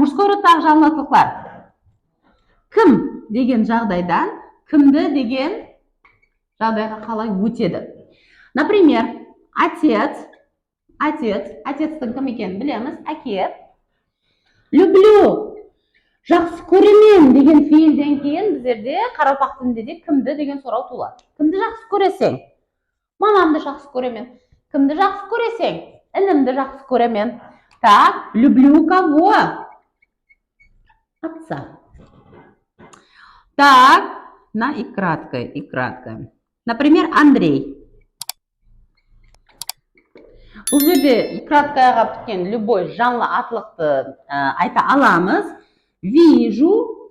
мужской родтағы жалғаулықтар. Кім деген жағдайдан кімді деген жағдайға қалай өтеді. Например, отецтің кім екенін білеміз, әке. Люблю, жақсы көремін деген фейлден кейін біздерде қарақалпақ тілінде де кімді деген сұрау туылады. Кімді жақсы көресің? Мамамды жақсы көремін. Кімді жақсы көресің? Інімді жақсы көремін. Так, люблю кого? Отца. Так, и краткое. Например, Андрей. Бұл жерде и краткоға біткен любой жанлы атлықты айта аламыз. Вижу,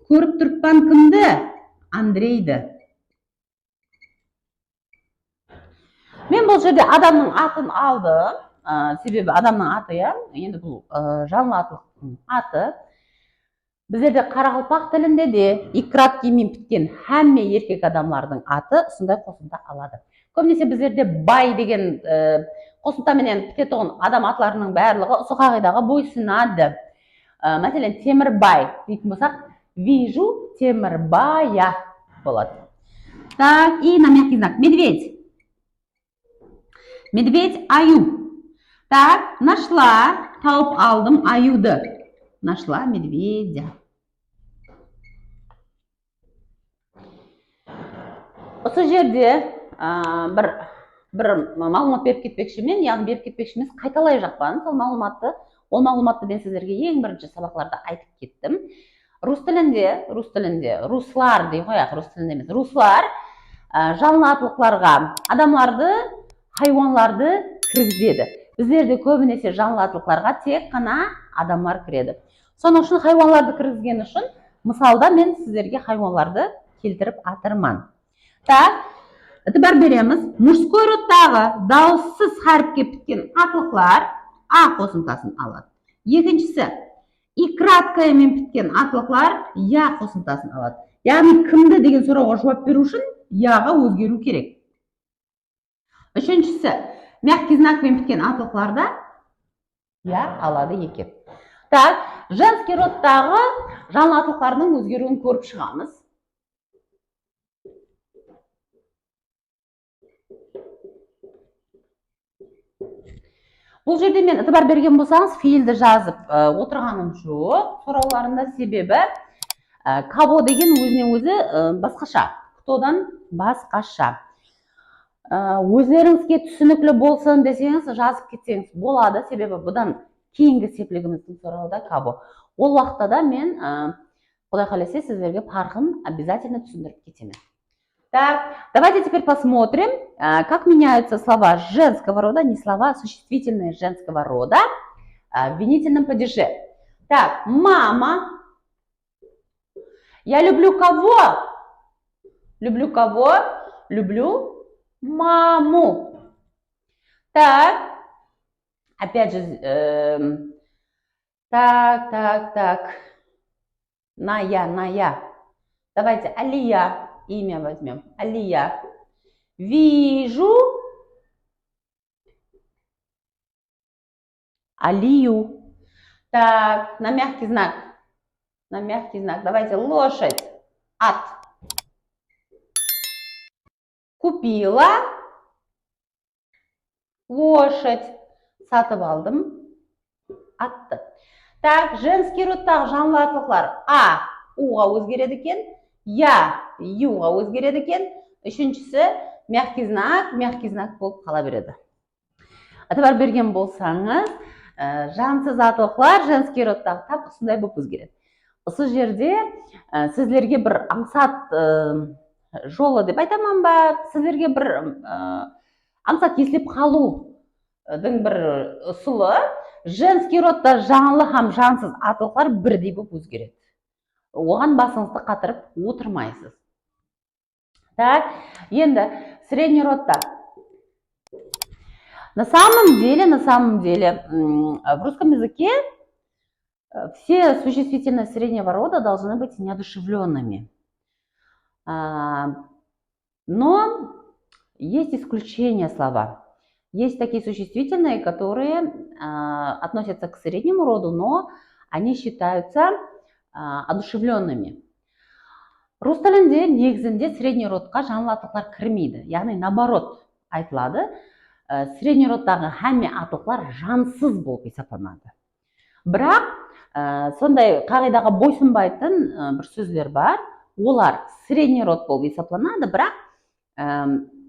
көріп тұрпан кімді? Андрейді. Мен бұл жерде адамның атын алдым. Себебі адамның аты, енді бұл жанлы атлықтың аты. Біздерде қарақалпақ тілінде де и краткімен біткен һәмме еркек адамлардың аты сондай қосымта алады. Көбінесе біздерде бай деген қосымтаменен бітетін адам атларының барлығы осы қағидаға бойсынады. Мәселен, Темірбай дейтін болсақ, вижу Темірбая болады. Так, и на мягкий знак. Медведь. Медведь Аю. Так, нашла, тауып алдым Аюды. Нашла медведя. Осы жерде бір мағлұмат беріп кетпекші мен, яғни беріп кетпекші емес, қайталай жақпан. Сол мағлұматты мен сіздерге ең бірінші сабақларда айтып кеттім. Рус тілінде, руслар дей қояқ, рус тілінде емес. Руслар жанлы атлықларға адамларды, хайуанларды кіргізеді. Біздерде көбінесе жанлы атлықларға тек қана адамлар кіреді. Соның үшін хайуанларды кіргізген үшін, мысалда мен сіздерге хайуанларды келтіріп атырман. Так, бар береміз. Мужской родтағы дауыссыз харіпке біткен атлықлар А қосымтасын алады. Екіншісі, и краткомен біткен атлықлар Я қосымтасын алады. Яғни кімді деген сұрауға жауап беру үшін Яға өзгеру керек. Үшіншісі, мягкий знакпен біткен атлықларда Я алады екен. Так, женский родтағы жанлы атлықтардың өзгеруін көріп шығамыз. Бұл жерде мен ытыбар берген болсаңыз, фейлді жазып отырғаным жоқ. Сұрауларында себебі кого деген өзінен өзі басқаша, ктодан басқаша. Өздеріңізге түсінікті болсын десеңіз, жазып кетсеңіз болады, себебі бұдан кейінгі сеплігіміздің сұрауы да кого. Ол уақытта да мен, Құдай қаласа, сіздерге парқын обязательно түсіндіріп кетемін. Так, давайте теперь посмотрим, как меняются слова женского рода, не слова, а существительные женского рода в винительном падеже. Так, мама. Я люблю кого? Люблю кого? Люблю маму. Так, опять же, так. На я. Давайте Алия. Имя возьмем. Алия. Вижу Алию. Так, на мягкий знак. Давайте лошадь. Ат. Купила лошадь. Сатып алдым. Атты. Так, женский родтағы жанлы атлықлар А, Уға өзгереді екен. Я, Юға өзгереді екен. Үшіншісі, мягкий знак болып қала береді. Атыбар берген болсаңыз, жансыз атлықлар женский родтағы тап осындай болып өзгереді. Осы жерде сіздерге бір аңсат жолы деп айтамын ба, сіздерге бір аңсат еслеп қалудың бір ұсылы, женский родта жанлы һәм жансыз атлықлар бірдей болып өзгереді. Оған басыңызды қатырып отырмайсыз. Так, енді средний родта. На самом деле, в русском языке все существительные среднего рода должны быть неодушевленными. Но есть исключения слова. Есть такие существительные, которые относятся к среднему роду, но они считаются одушевленными. Рус тілінде негізінде средний родқа жаңылы аталықтар кірмейді. Яғни наоборот айтылады. Средний родтағы әмме аталықтар жансыз болып есептелінеді. Бірақ сондай қағидаға бойсынбайтын бір сөздер бар. Олар средний род болып есептелінеді, бірақ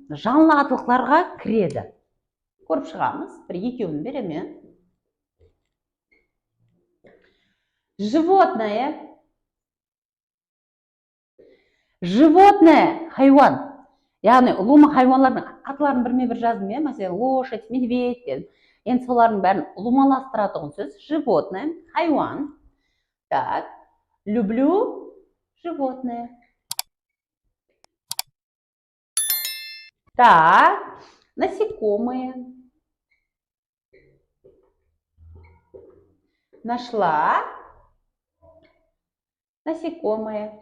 жанлы аталықтарға кіреді. Көріп шығамыз. Бір екеуін беремін. Животное. Животное, хайуан. Яғни ұлыма хайуанлардың атларын бірме-бір жаздым, мәселен, лошадь, медведь дедім. Енді солардың бәрін ұлымаластыратығын сөз. Животное, хайуан. Так, люблю животное. Так, насекомые. Нашла. Насекомые.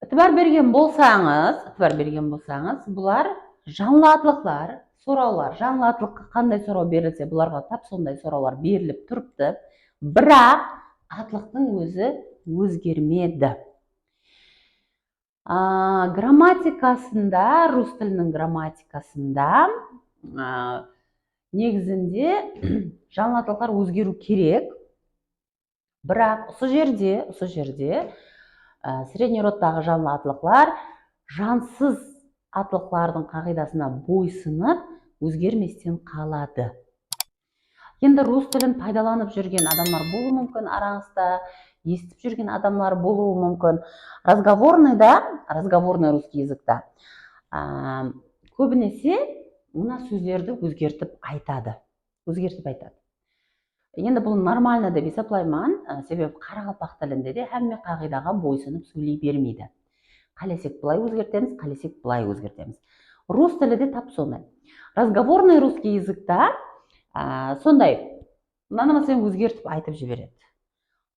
Ітібар берген болсаңыз, бұлар жанлы атылықлар, сұраулар. Жанлы атылыққа қандай сұрау берілсе, бұларға тап сондай сұраулар беріліп тұрыпты. Бірақ атылықтың өзі өзгермеді. Грамматикасында, рус тілінің грамматикасында негізінде жанлы атылықтар өзгеру керек. Бірақ осы жерде средний родтағы жанлы атылықлар жансыз атылықлардың қағидасына бойсынып өзгерместен қалады. Енді рус тілін пайдаланып жүрген адамдар болуы мүмкін, араңызда естіп жүрген адамдар болуы мүмкін. Разговорный русский языкта көбінесе мына сөздерді өзгертіп айтады. Енді бұл нормально деп есептеймін, себебі қарақалпақ тілінде де әмме қағидаға бойсынып сөйлей бермейді. Қалесек былай өзгертеміз, қалесек былай өзгертеміз. Рус тілі де тап сондай. Разговорный русский языкта сондай мынаны өзгертіп айтып жібереді.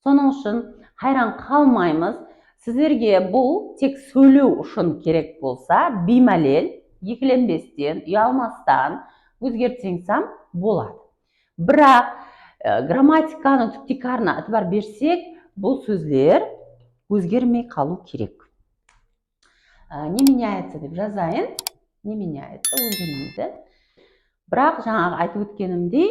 Соның үшін хайран қалмаймыз. Сіздерге бұл тек сөйлеу үшін керек болса, беймәлел, екіленбестен, ұялмастан өзгертсеңсам болады. Бірақ грамматиканы түптикарына ітібар берсек, бұл сөздер өзгермей қалу керек. Не меняется деп жазайын. Не меняется, өзгермейді. Бірақ жаңағы айтып өткенімдей,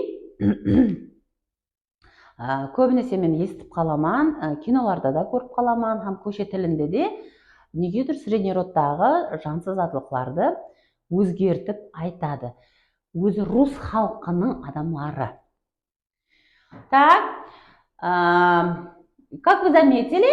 көбінесе мен естіп қаламан, киноларда да көріп қаламан, һәм көше тілінде де негедір средний родтағы жансыз атылықларды өзгертіп айтады. Өзі рус халқының адамлары. Так, как вы заметили,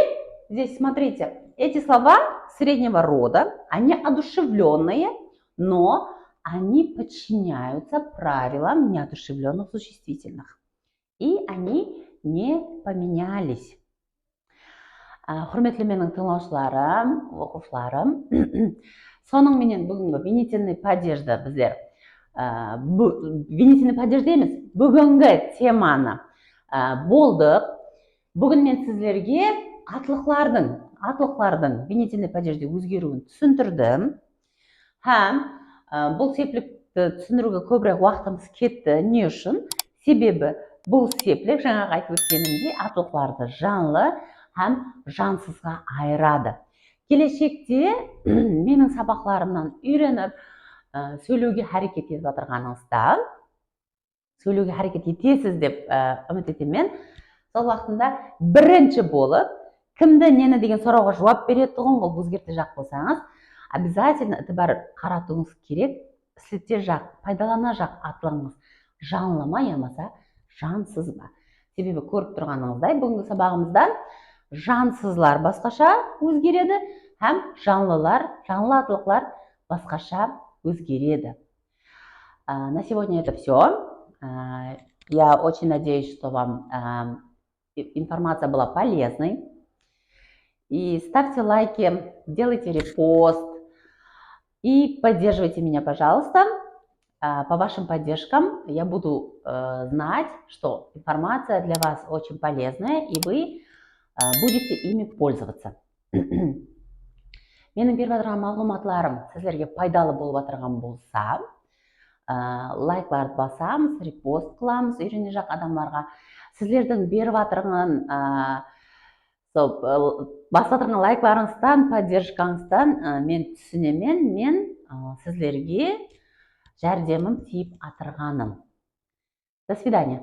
здесь смотрите, эти слова среднего рода, они одушевленные, но они подчиняются правилам неодушевленных существительных. И они не поменялись. Құрметлі менің тыңдаушыларым, оқушыларым, соның менен бүгінгі винительный падежді біздер, винительный падеж дейміз, бүгінгі теманы болдық. Бүгін мен сіздерге атылықлардың винительный падежде өзгеруін түсіндірдім. Һәм бұл сеплікті түсіндіруге көбірек уақытымыз кетті. Не үшін? Себебі бұл сеплік жаңағы айтып өткенімдей атылықларды жанлы һәм жансызға айырады. Келешекте менің сабақларымнан үйреніп сөйлеуге харекет етіп отырғаныңызда, сөйлеуге харекет етесіз деп үміт етемін. Сол уақытында бірінші болып, кімді нені деген сұрауға жауап беретұғын ол өзгерте жақ болсаңыз, обязательно ітібар қаратуыңыз керек. Сілте жақ, пайдалана жақ атылыңыз жанлы ма, ямаса жансыз ба. Себебі көріп тұрғаныңыздай, бүгінгі сабағымыздан жансызлар басқаша өзгереді, һәм жанлы атылықлар басқаша өзгереді. На сегодня это все. Я очень надеюсь, что вам информация была полезной. И ставьте лайки, делайте репост и поддерживайте меня, пожалуйста. По вашим поддержкам я буду знать, что информация для вас очень полезная, и вы будете ими пользоваться. Менің беріп отырған мағлұматларым сіздерге пайдалы болып отырған болса, лайкларды басамыз, репост қыламыз үйрене жақ адамдарға. Сіздердің беріп жатырған басып жатырған лайкларыңыздан, поддержкаңыздан мен түсінемен, мен сіздерге жәрдемім тиіп атырғаным. До свидания.